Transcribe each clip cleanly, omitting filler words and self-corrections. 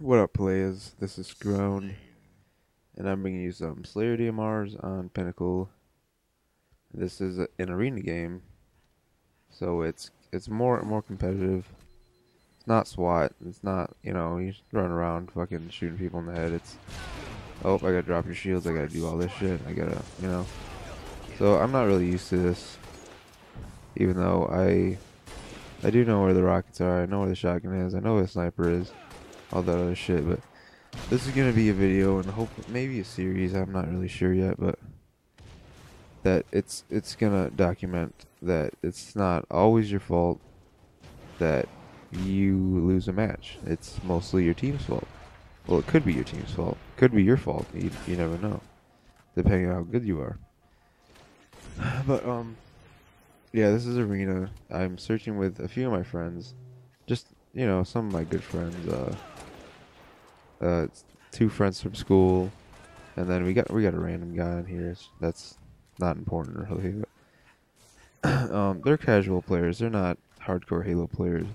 What up, players? This is Grown, and I'm bringing you some Slayer DMRs on Pinnacle. This is an arena game, so it's more competitive. It's not SWAT. It's not, you just run around fucking shooting people in the head. It's, oh, I gotta drop your shields. I gotta do all this shit. I gotta. So I'm not really used to this, even though I do know where the rockets are. I know where the shotgun is. I know where the sniper is. All that other shit, but this is gonna be a video and hope maybe a series. I'm not really sure yet, but that it's gonna document that it's not always your fault that you lose a match. It's mostly your team's fault. Well, it could be your team's fault. Could be your fault. You never know, depending on how good you are. But yeah, this is arena. I'm searching with a few of my friends, just some of my good friends. It's two friends from school, and then we got a random guy in here. That's not important really. But they're casual players. They're not hardcore Halo players.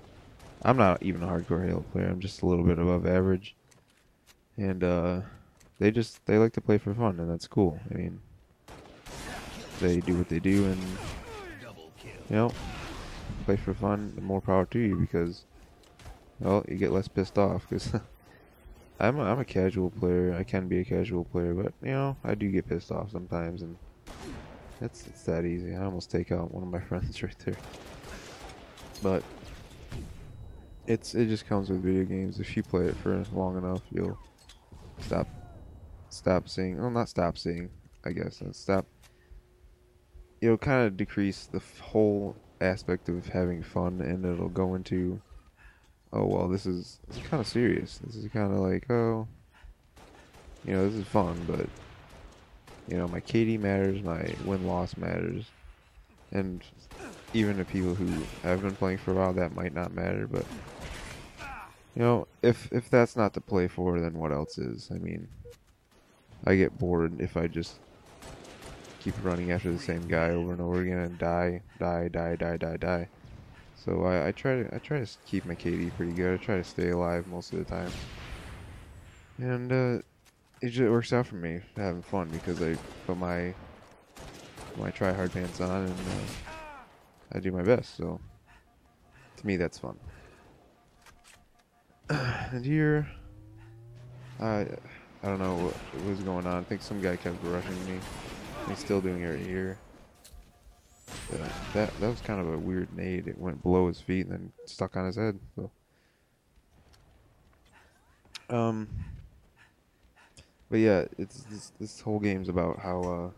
I'm not even a hardcore Halo player. I'm just a little bit above average, and they like to play for fun, and that's cool. I mean, they do what they do, and play for fun. And more power to you because, well, you get less pissed off because. I'm a casual player. I can be a casual player, but I do get pissed off sometimes, and it's that easy. I almost take out one of my friends right there. But it just comes with video games. If you play it for long enough, you'll stop seeing. Well, not stop seeing. I guess stop. It'll kind of decrease the whole aspect of having fun, and it'll go into. Oh well, this is kind of serious. This is kind of like, oh, this is fun, but my KD matters, my win-loss matters, and even the people who have been playing for a while, that might not matter. But if that's not to play for, then what else is? I mean, I get bored if I just keep running after the same guy over and over again and die. So I try to keep my KD pretty good. I try to stay alive most of the time, and it just works out for me having fun because I put my try hard pants on and I do my best. So to me, that's fun. And here, I don't know what was going on. I think some guy kept rushing me. He's still doing it here. That was kind of a weird nade. It went below his feet and then stuck on his head. So, but yeah, it's this whole game's about how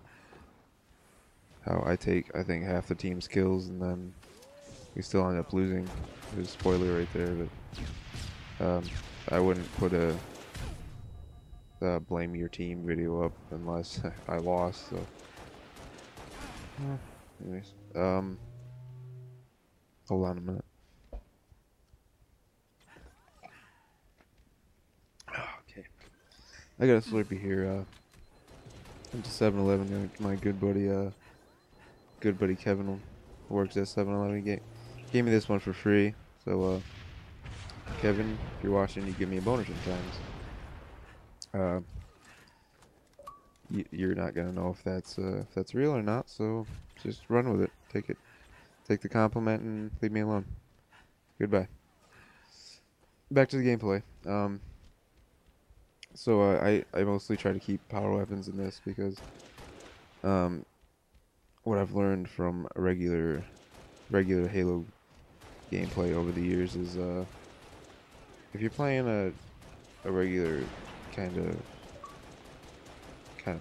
I think half the team's kills and then we still end up losing. There's a spoiler right there, but I wouldn't put a blame your team video up unless I lost. So. Anyways, hold on a minute. Okay, I got a Slurpee here. Went to 7-Eleven. My good buddy Kevin works at 7-Eleven. Gave me this one for free. So, Kevin, if you're watching, you give me a bonus sometimes. You're not gonna know if that's real or not, so just run with it. Take the compliment and leave me alone. Goodbye. Back to the gameplay. So I mostly try to keep power weapons in this because what I've learned from a regular Halo gameplay over the years is if you're playing a regular kind of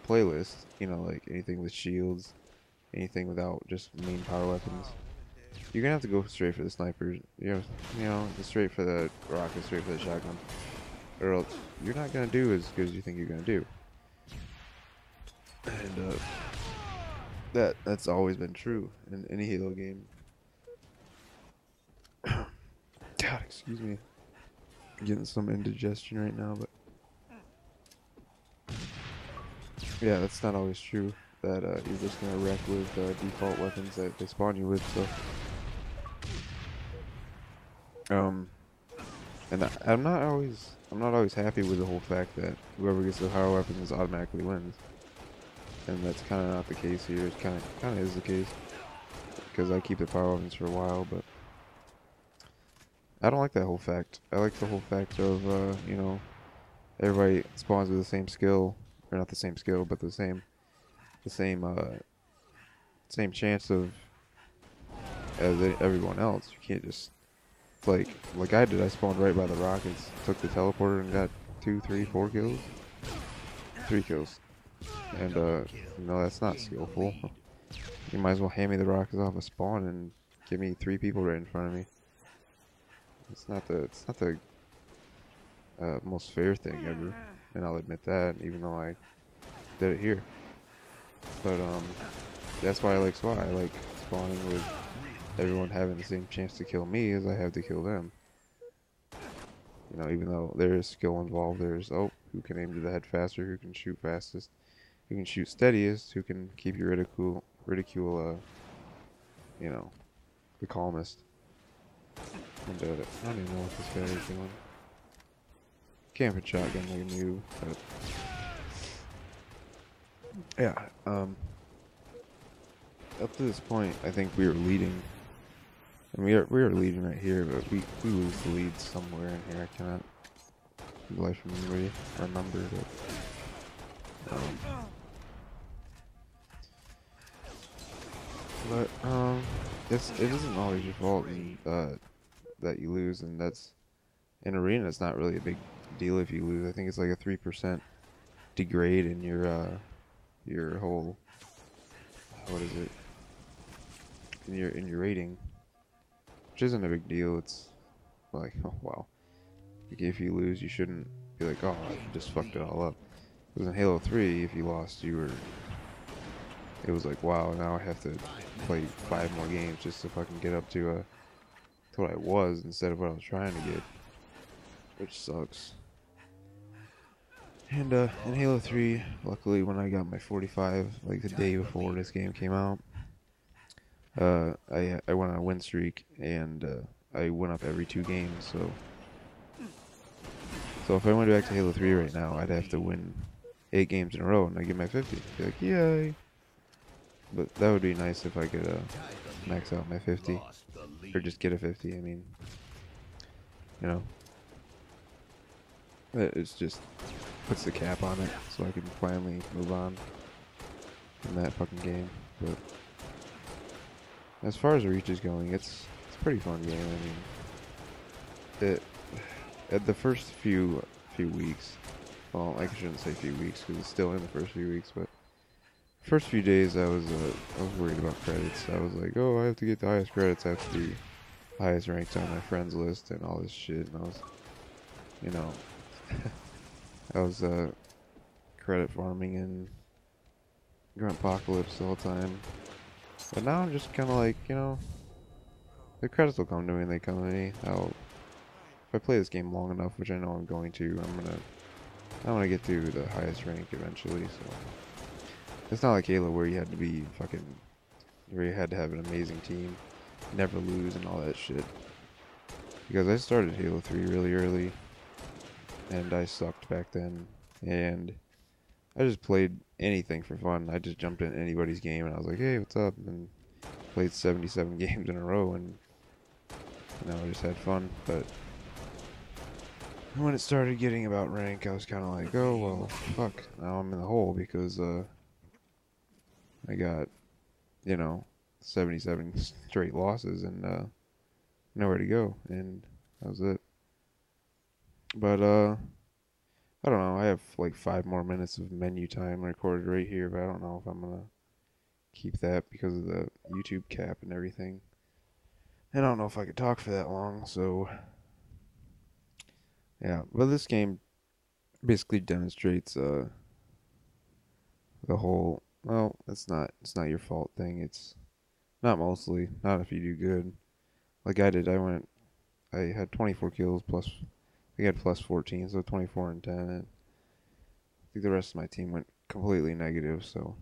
playlist, like anything with shields, anything without just main power weapons, you're gonna have to go straight for the snipers, straight for the rocket, straight for the shotgun, or else you're not gonna do as good as you think you're gonna do. And that's always been true in any Halo game. God, excuse me. I'm getting some indigestion right now, but yeah, that's not always true. That you're just gonna wreck with default weapons that they spawn you with. So, And I'm not always happy with the whole fact that whoever gets the higher weapons automatically wins. And that's kind of not the case here. It kind of is the case because I keep the power weapons for a while, but I don't like that whole fact. I like the whole fact of you know, everybody spawns with the same skill, or not the same skill, but the same chance of as everyone else. You can't just like I did. I spawned right by the rockets, took the teleporter, and got 2, 3, 4 kills, 3 kills, and no, that's not skillful. You might as well hand me the rockets off a spawn and give me 3 people right in front of me. It's not the most fair thing ever, and I'll admit that, even though I did it here. But that's why I like SWAT. I like spawning with everyone having the same chance to kill me as I have to kill them. You know, even though there is skill involved, there's who can aim to the head faster, who can shoot fastest, who can shoot steadiest, who can keep you ridicule you know, the calmest. And I don't even know what this guy is doing. Camping shotgun like a noob, but yeah, up to this point, I think we were leading. And we are leading right here, but we lose the lead somewhere in here. I cannot life remember it isn't always your fault that you lose, and that's in arena. It's not really a big deal if you lose. I think it's like a 3% degrade in your whole, what is it, in your rating, which isn't a big deal. It's like, oh wow, like if you lose, you shouldn't be like, oh, I just fucked it all up. Because in Halo 3, if you lost, it was like, wow, now I have to play 5 more games just to fucking get up to what I was instead of what I was trying to get, which sucks. And in Halo 3, luckily when I got my 45, like the day before this game came out, I went on a win streak, and I went up every 2 games. So if I went back to Halo 3 right now, I'd have to win 8 games in a row, and I get my 50. Be like, yay! But that would be nice if I could max out my 50, or just get a 50. I mean, you know, it's just puts the cap on it, so I can finally move on from that fucking game. But as far as Reach is going, it's a pretty fun game. I mean, at the first few weeks, well, I shouldn't say few weeks because it's still in the first few weeks, but first few days I was worried about credits. I was like, oh, I have to get the highest credits, I have to be highest ranked on my friends list and all this shit, and I was, you know, I was credit farming and Gruntpocalypse the whole time. But now I'm just kind of like, you know, the credits will come to me and they come to me. If I play this game long enough, which I know I'm going to, I want to get to the highest rank eventually. So it's not like Halo where you had to be fucking, where you had to have an amazing team, never lose and all that shit. Because I started Halo 3 really early, and I sucked back then, and I just played anything for fun. I just jumped in anybody's game, and I was like, hey, what's up? And played 77 games in a row, and you know, I just had fun. But when it started getting about rank, I was kind of like, oh, well, fuck, now I'm in the hole, because I got, you know, 77 straight losses, and nowhere to go, and that was it. But I don't know, I have like 5 more minutes of menu time recorded right here, but I don't know if I'm gonna keep that because of the YouTube cap and everything. And I don't know if I could talk for that long, so yeah. But this game basically demonstrates the whole, well, it's not your fault thing. It's not mostly, not if you do good. Like I did, I had 24 kills plus, I had plus 14, so 24 and 10, and I think the rest of my team went completely negative, so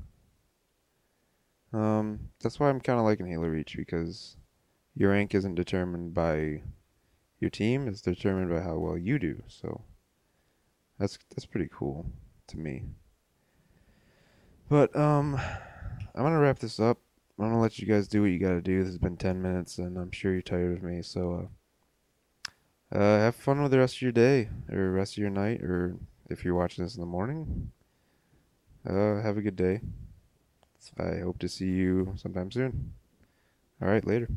that's why I'm kind of liking Halo Reach, because your rank isn't determined by your team is determined by how well you do. So that's pretty cool to me. But I'm gonna wrap this up. I'm gonna let you guys do what you gotta do. This has been 10 minutes, and I'm sure you're tired of me. So have fun with the rest of your day or rest of your night, or if you're watching this in the morning, have a good day. I hope to see you sometime soon. All right, later.